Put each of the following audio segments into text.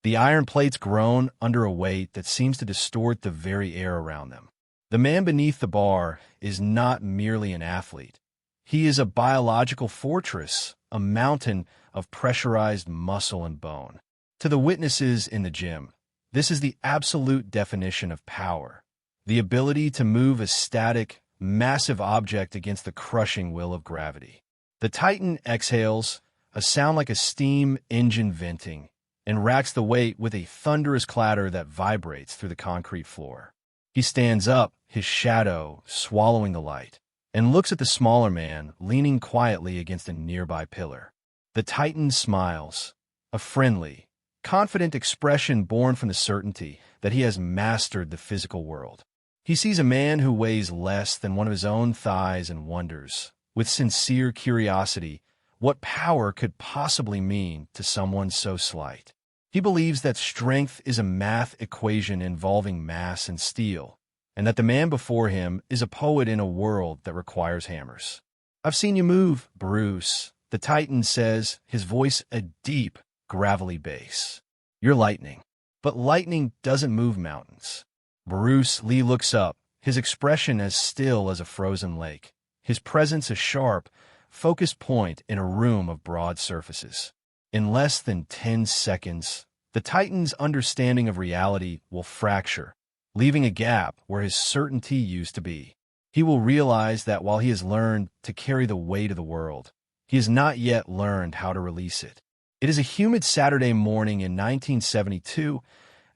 The iron plates groan under a weight that seems to distort the very air around them. The man beneath the bar is not merely an athlete. He is a biological fortress, a mountain of pressurized muscle and bone. To the witnesses in the gym, this is the absolute definition of power, the ability to move a static, massive object against the crushing will of gravity. The Titan exhales, a sound like a steam engine venting, and racks the weight with a thunderous clatter that vibrates through the concrete floor. He stands up, his shadow swallowing the light, and looks at the smaller man leaning quietly against a nearby pillar. The Titan smiles, a friendly, confident expression born from the certainty that he has mastered the physical world. He sees a man who weighs less than one of his own thighs and wonders, with sincere curiosity, what power could possibly mean to someone so slight. He believes that strength is a math equation involving mass and steel, and that the man before him is a poet in a world that requires hammers. "I've seen you move, Bruce," the Titan says, his voice a deep, gravelly bass. "You're lightning." But lightning doesn't move mountains. Bruce Lee looks up, his expression as still as a frozen lake, his presence a sharp, focused point in a room of broad surfaces. In less than 10 seconds, the Titan's understanding of reality will fracture, leaving a gap where his certainty used to be. He will realize that while he has learned to carry the weight of the world, he has not yet learned how to release it. It is a humid Saturday morning in 1972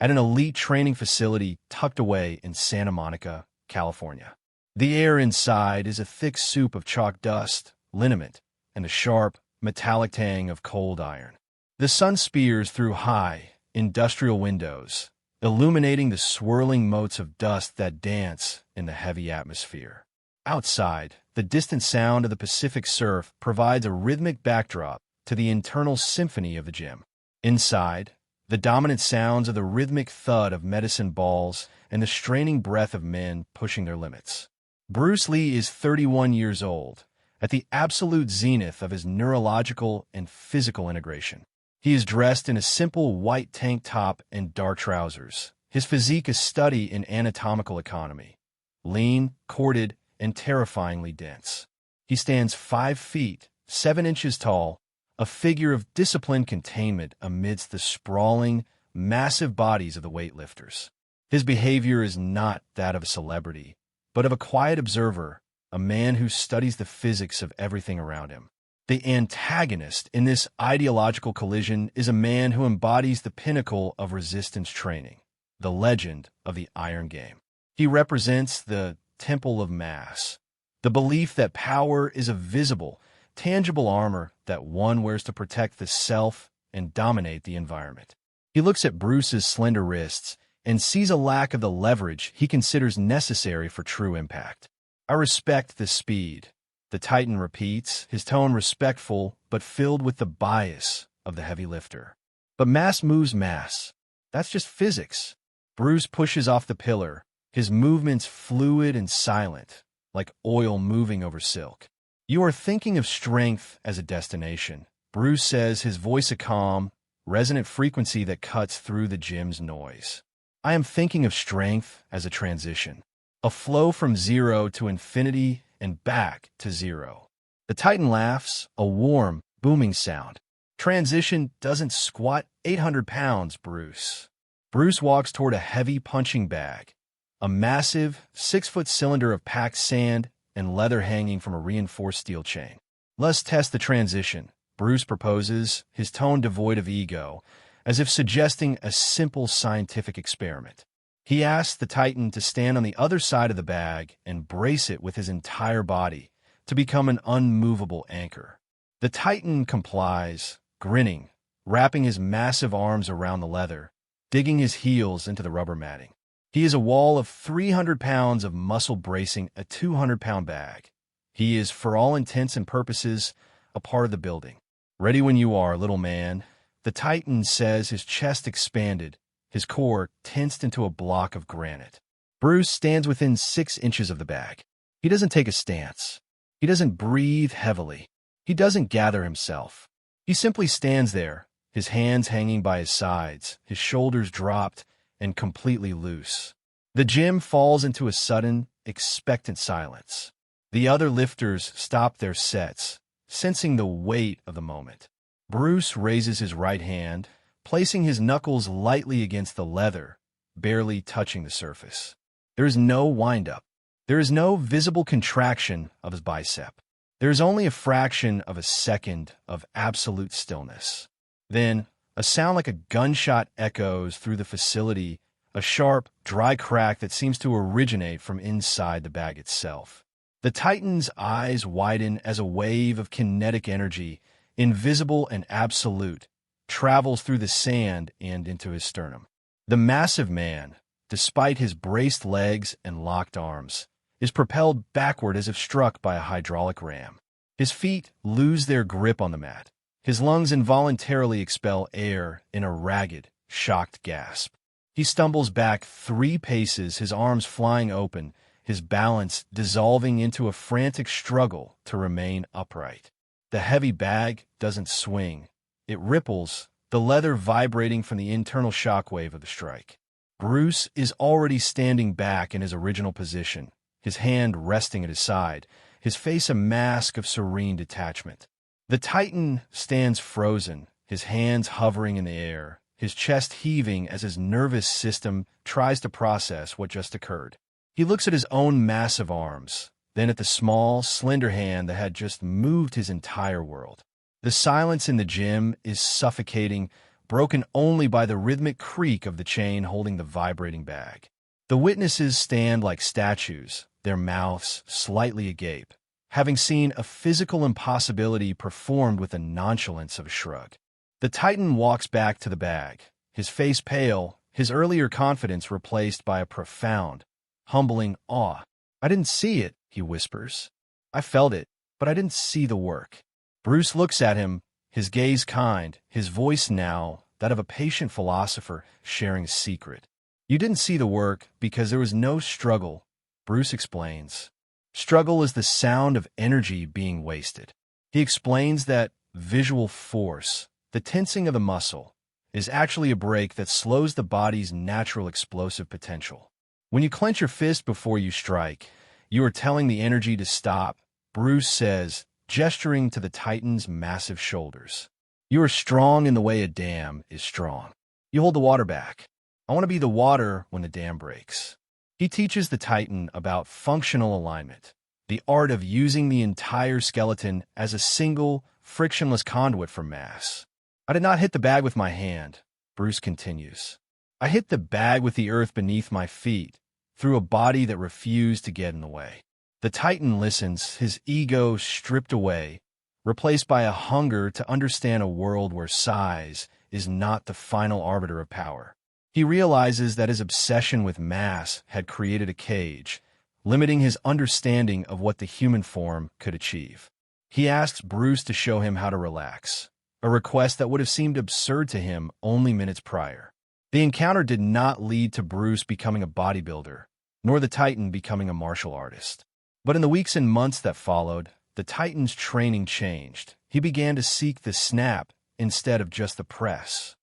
at an elite training facility tucked away in Santa Monica, California. The air inside is a thick soup of chalk dust, liniment, and the sharp, metallic tang of cold iron. The sun spears through high, industrial windows, illuminating the swirling motes of dust that dance in the heavy atmosphere. Outside, the distant sound of the Pacific surf provides a rhythmic backdrop to the internal symphony of the gym. Inside, the dominant sounds of the rhythmic thud of medicine balls and the straining breath of men pushing their limits. Bruce Lee is 31 years old, at the absolute zenith of his neurological and physical integration. He is dressed in a simple white tank top and dark trousers. His physique a study in anatomical economy, lean, corded, and terrifyingly dense. He stands 5 feet, 7 inches tall, a figure of disciplined containment amidst the sprawling, massive bodies of the weightlifters. His behavior is not that of a celebrity, but of a quiet observer, a man who studies the physics of everything around him. The antagonist in this ideological collision is a man who embodies the pinnacle of resistance training, the legend of the Iron Game. He represents the temple of mass, the belief that power is a visible, tangible armor that one wears to protect the self and dominate the environment. He looks at Bruce's slender wrists and sees a lack of the leverage he considers necessary for true impact. "I respect the speed," the Titan repeats, his tone respectful but filled with the bias of the heavy lifter. "But mass moves mass. That's just physics." Bruce pushes off the pillar, his movements fluid and silent, like oil moving over silk. "You are thinking of strength as a destination," Bruce says, his voice a calm, resonant frequency that cuts through the gym's noise. "I am thinking of strength as a transition, a flow from zero to infinity and back to zero." The Titan laughs, a warm, booming sound. "Transition doesn't squat 800 pounds, Bruce." Bruce walks toward a heavy punching bag, a massive 6-foot cylinder of packed sand and leather hanging from a reinforced steel chain. "Let's test the transition," Bruce proposes, his tone devoid of ego, as if suggesting a simple scientific experiment. He asks the Titan to stand on the other side of the bag and brace it with his entire body to become an unmovable anchor. The Titan complies, grinning, wrapping his massive arms around the leather, digging his heels into the rubber matting. He is a wall of 300 pounds of muscle bracing a 200-pound bag. He is, for all intents and purposes, a part of the building. "Ready when you are, little man," the Titan says, his chest expanded, his core tensed into a block of granite. Bruce stands within 6 inches of the bag. He doesn't take a stance. He doesn't breathe heavily. He doesn't gather himself. He simply stands there, his hands hanging by his sides, his shoulders dropped and completely loose. The gym falls into a sudden, expectant silence. The other lifters stop their sets, sensing the weight of the moment. Bruce raises his right hand, placing his knuckles lightly against the leather, barely touching the surface. There is no wind-up. There is no visible contraction of his bicep. There is only a fraction of a second of absolute stillness. Then, a sound like a gunshot echoes through the facility, a sharp, dry crack that seems to originate from inside the bag itself. The Titan's eyes widen as a wave of kinetic energy, invisible and absolute, travels through the sand and into his sternum. The massive man, despite his braced legs and locked arms, is propelled backward as if struck by a hydraulic ram. His feet lose their grip on the mat. His lungs involuntarily expel air in a ragged, shocked gasp. He stumbles back 3 paces, his arms flying open, his balance dissolving into a frantic struggle to remain upright. The heavy bag doesn't swing. It ripples, the leather vibrating from the internal shockwave of the strike. Bruce is already standing back in his original position, his hand resting at his side, his face a mask of serene detachment. The Titan stands frozen, his hands hovering in the air, his chest heaving as his nervous system tries to process what just occurred. He looks at his own massive arms, then at the small, slender hand that had just moved his entire world. The silence in the gym is suffocating, broken only by the rhythmic creak of the chain holding the vibrating bag. The witnesses stand like statues, their mouths slightly agape, having seen a physical impossibility performed with the nonchalance of a shrug. The Titan walks back to the bag, his face pale, his earlier confidence replaced by a profound, humbling awe. "I didn't see it," he whispers. "I felt it, but I didn't see the work." Bruce looks at him, his gaze kind, his voice now that of a patient philosopher sharing a secret. "You didn't see the work because there was no struggle," Bruce explains. Struggle is the sound of energy being wasted. He explains that visual force, the tensing of the muscle, is actually a brake that slows the body's natural explosive potential. When you clench your fist before you strike, you are telling the energy to stop, Bruce says, gesturing to the Titan's massive shoulders. "You are strong in the way a dam is strong. You hold the water back. I want to be the water when the dam breaks." He teaches the Titan about functional alignment, the art of using the entire skeleton as a single, frictionless conduit for mass. "I did not hit the bag with my hand," Bruce continues. "I hit the bag with the earth beneath my feet, through a body that refused to get in the way." The Titan listens, his ego stripped away, replaced by a hunger to understand a world where size is not the final arbiter of power. He realizes that his obsession with mass had created a cage, limiting his understanding of what the human form could achieve. He asks Bruce to show him how to relax, a request that would have seemed absurd to him only minutes prior. The encounter did not lead to Bruce becoming a bodybuilder, nor the Titan becoming a martial artist. But in the weeks and months that followed, the Titan's training changed. He began to seek the snap instead of just the press.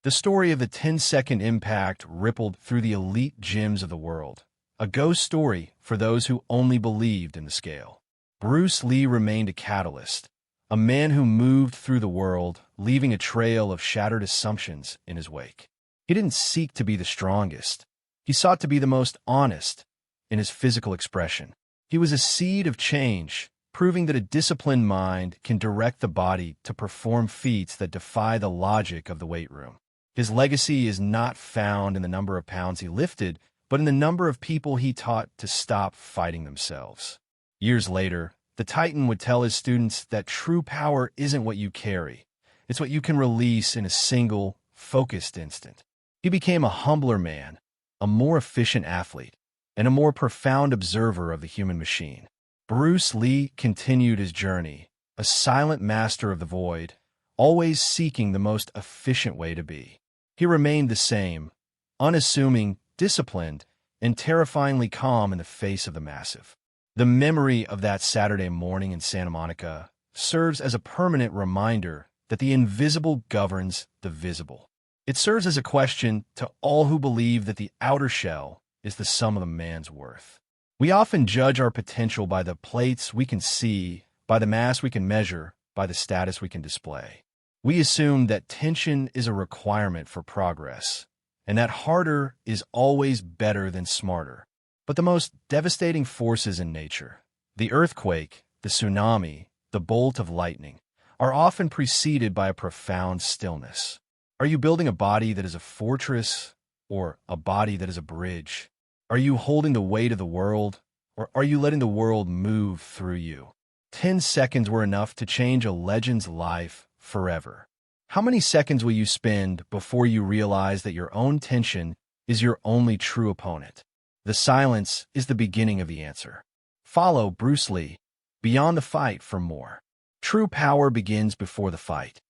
The story of the 10-second impact rippled through the elite gyms of the world, a ghost story for those who only believed in the scale. Bruce Lee remained a catalyst, a man who moved through the world, leaving a trail of shattered assumptions in his wake. He didn't seek to be the strongest. He sought to be the most honest in his physical expression. He was a seed of change, proving that a disciplined mind can direct the body to perform feats that defy the logic of the weight room. His legacy is not found in the number of pounds he lifted, but in the number of people he taught to stop fighting themselves. Years later, the Titan would tell his students that true power isn't what you carry. It's what you can release in a single, focused instant. He became a humbler man, a more efficient athlete, and a more profound observer of the human machine. Bruce Lee continued his journey, a silent master of the void, always seeking the most efficient way to be. He remained the same, unassuming, disciplined, and terrifyingly calm in the face of the massive. The memory of that Saturday morning in Santa Monica serves as a permanent reminder that the invisible governs the visible. It serves as a question to all who believe that the outer shell is the sum of a man's worth. We often judge our potential by the plates we can see, by the mass we can measure, by the status we can display. We assume that tension is a requirement for progress, and that harder is always better than smarter. But the most devastating forces in nature, the earthquake, the tsunami, the bolt of lightning, are often preceded by a profound stillness. Are you building a body that is a fortress or a body that is a bridge? Are you holding the weight of the world, or are you letting the world move through you? 10 seconds were enough to change a legend's life forever. How many seconds will you spend before you realize that your own tension is your only true opponent? The silence is the beginning of the answer. Follow Bruce Lee, Beyond the Fight, for more. True power begins before the fight.